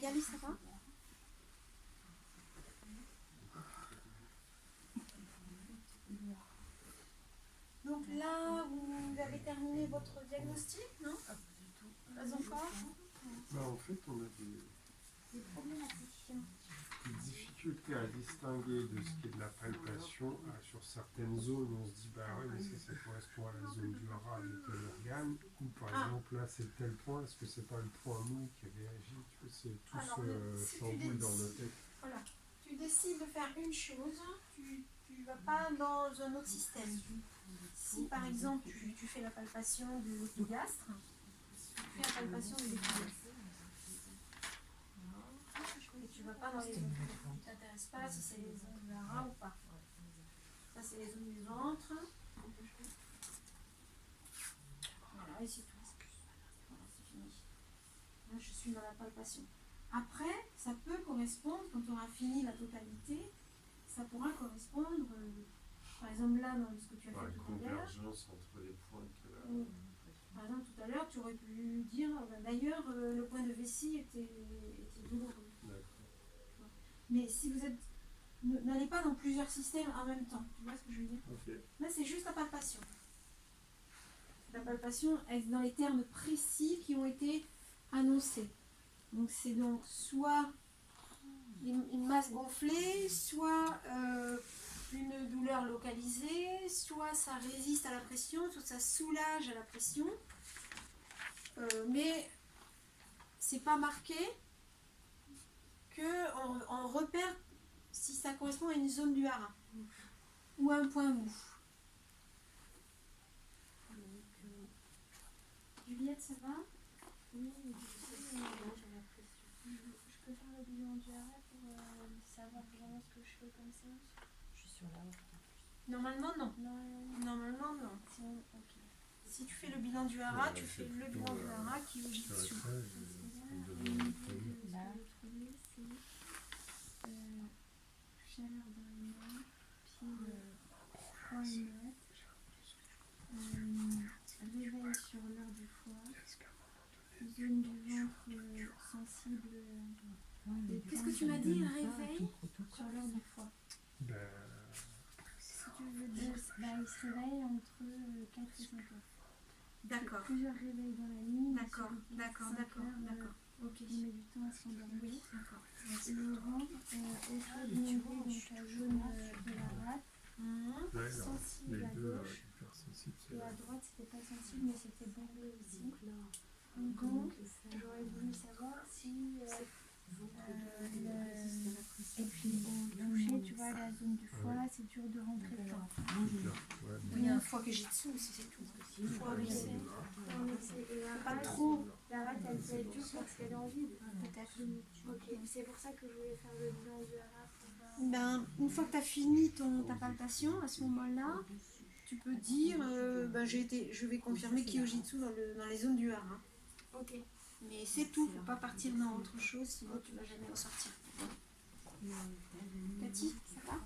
Magali, ça va? Donc là, vous avez terminé votre diagnostic, non? Pas encore? En fait, on a des problématiques. des difficultés à distinguer de ce qui est de la palpation. Sur certaines zones, on se dit, bah ouais, mais ça correspond à la zone du hara de tel organe. Ou par exemple, là, c'est tel point, est-ce que c'est pas le point mou qui réagit? Tu vois, c'est tout ce chamboule dans nos têtes. Voilà. Tu décides de faire une chose, tu ne vas pas dans un autre système. Si par exemple tu fais la palpation de l'épigastre, tu fais la palpation de l'épigastre. Et tu ne vas pas dans les zones qui ne t'intéressent pas, si c'est les zones du hara ou pas. Ça c'est les zones du ventre. Voilà, et c'est tout. Voilà, c'est fini. Là je suis dans la palpation. Après, ça peut correspondre, quand tu auras fini la totalité, ça pourra correspondre, par exemple là, dans ce que tu as fait tout à l'heure. Convergence entre les points. Par exemple, tout à l'heure, tu aurais pu dire, d'ailleurs, le point de vessie était douloureux. D'accord. Mais si vous êtes... N'allez pas dans plusieurs systèmes en même temps, tu vois ce que je veux dire? Okay. Là, c'est juste la palpation. La palpation est dans les termes précis qui ont été annoncés. Donc c'est donc soit une masse gonflée, soit une douleur localisée, soit ça résiste à la pression, soit ça soulage à la pression. Mais c'est pas marqué qu'on repère si ça correspond à une zone du hara ou à un point mou. Juliette, ça va? Oui, j'ai la pression. Je peux faire le bilan du hara pour savoir vraiment ce que je fais comme ça? Je suis sur la haute. Normalement, non. Normalement, non. Ok. Si tu fais le bilan du hara, tu fais le bilan du hara qui est au jitsu. Là, ce que je vais trouver, c'est chaleur dans les mains, pied froid et mat, réveil sur l'heure du foie, zone du ventre sensible. Qu'est-ce que tu m'as dit, réveil Sur l'heure du foie. Si tu veux dire, il se réveille entre 4 et 5 heures. D'accord. Plusieurs réveils dans la nuit. D'accord. Ok. Il met du temps à s'endormir. Oui, d'accord. Le ventre, au niveau, donc la zone de la rate, sensible Les à deux, gauche. hyper sensibles. Et à droite, c'était pas sensible, mais c'était bombé aussi. Donc, j'aurais voulu savoir si et puis au toucher, tu vois, la zone du foie, c'est dur de rentrer dedans. Il y a un foie que j'ai dessous, c'est tout. Foie vissé. Pas trop. La rate, elle peut être dure parce qu'elle est en vide, peut-être. Ok, c'est pour ça que je voulais faire le bilan du hara. Une fois que tu as fini ta palpation, à ce moment-là, tu peux dire je vais confirmer Kyojitsu dans les zones du hara. Ok. Mais c'est tout, faut pas partir dans autre chose, sinon tu vas jamais ressortir. Cathy, ça va?